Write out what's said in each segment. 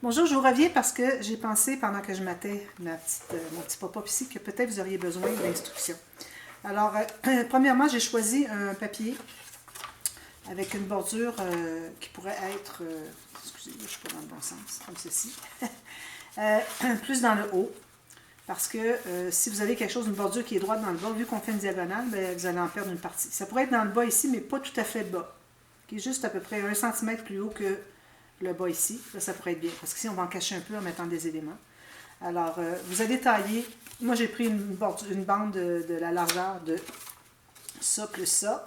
Bonjour, je vous reviens parce que j'ai pensé pendant que je matais mon petit pop-up ici que peut-être vous auriez besoin d'instructions. Alors, premièrement, j'ai choisi un papier avec une bordure qui pourrait être, excusez-moi, je ne suis pas dans le bon sens, comme ceci, plus dans le haut. Parce que si vous avez quelque chose, une bordure qui est droite dans le bas, vu qu'on fait une diagonale, bien, vous allez en perdre une partie. Ça pourrait être dans le bas ici, mais pas tout à fait bas. Qui est juste à peu près 1 cm plus haut que le bas ici. Là, ça pourrait être bien. Parce qu'ici, on va en cacher un peu en mettant des éléments. Alors, vous allez tailler. Moi, j'ai pris une bande de la largeur de ça plus ça.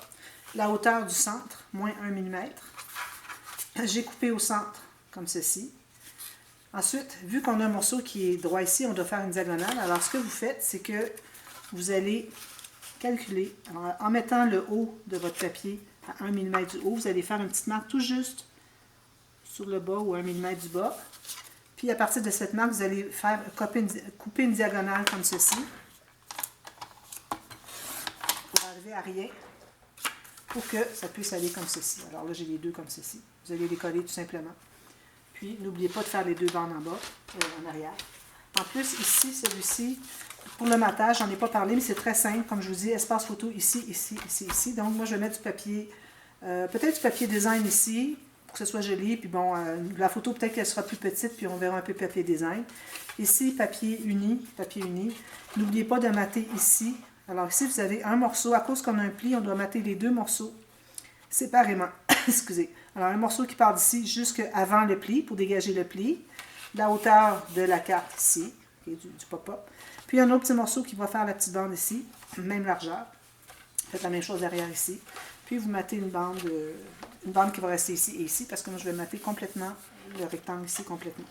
La hauteur du centre, moins 1 mm. J'ai coupé au centre, comme ceci. Ensuite, vu qu'on a un morceau qui est droit ici, on doit faire une diagonale. Alors, ce que vous faites, c'est que vous allez calculer. Alors, en mettant le haut de votre papier à 1 mm du haut, vous allez faire une petite marque tout juste sur le bas ou 1 mm du bas. Puis, à partir de cette marque, vous allez faire couper une diagonale comme ceci. Pour arriver à rien. Pour que ça puisse aller comme ceci. Alors là, j'ai les deux comme ceci. Vous allez les coller tout simplement. Puis, n'oubliez pas de faire les deux bandes en bas, en arrière. En plus, ici, celui-ci, pour le matage, j'en ai pas parlé, mais c'est très simple. Comme je vous dis, espace photo ici, ici, ici, ici. Donc, moi, je vais mettre du papier, peut-être du papier design ici, pour que ce soit joli. Puis bon, la photo, peut-être qu'elle sera plus petite, puis on verra un peu papier design. Ici, papier uni, papier uni. N'oubliez pas de mater ici. Alors ici, vous avez un morceau. À cause qu'on a un pli, on doit mater les deux morceaux séparément. Excusez. Alors, un morceau qui part d'ici jusqu'avant le pli, pour dégager le pli. La hauteur de la carte ici, qui est du pop-up. Puis, un autre petit morceau qui va faire la petite bande ici, même largeur. Faites la même chose derrière ici. Puis, vous matez une bande qui va rester ici et ici, parce que moi, je vais mater complètement le rectangle ici, complètement.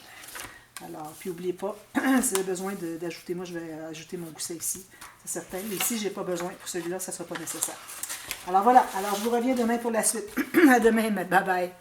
Alors, puis, n'oubliez pas, si vous avez besoin d'ajouter, moi, je vais ajouter mon gousset ici, c'est certain. Mais ici, je n'ai pas besoin. Pour celui-là, ça ne sera pas nécessaire. Alors voilà, alors je vous reviens demain pour la suite. À demain, bye bye.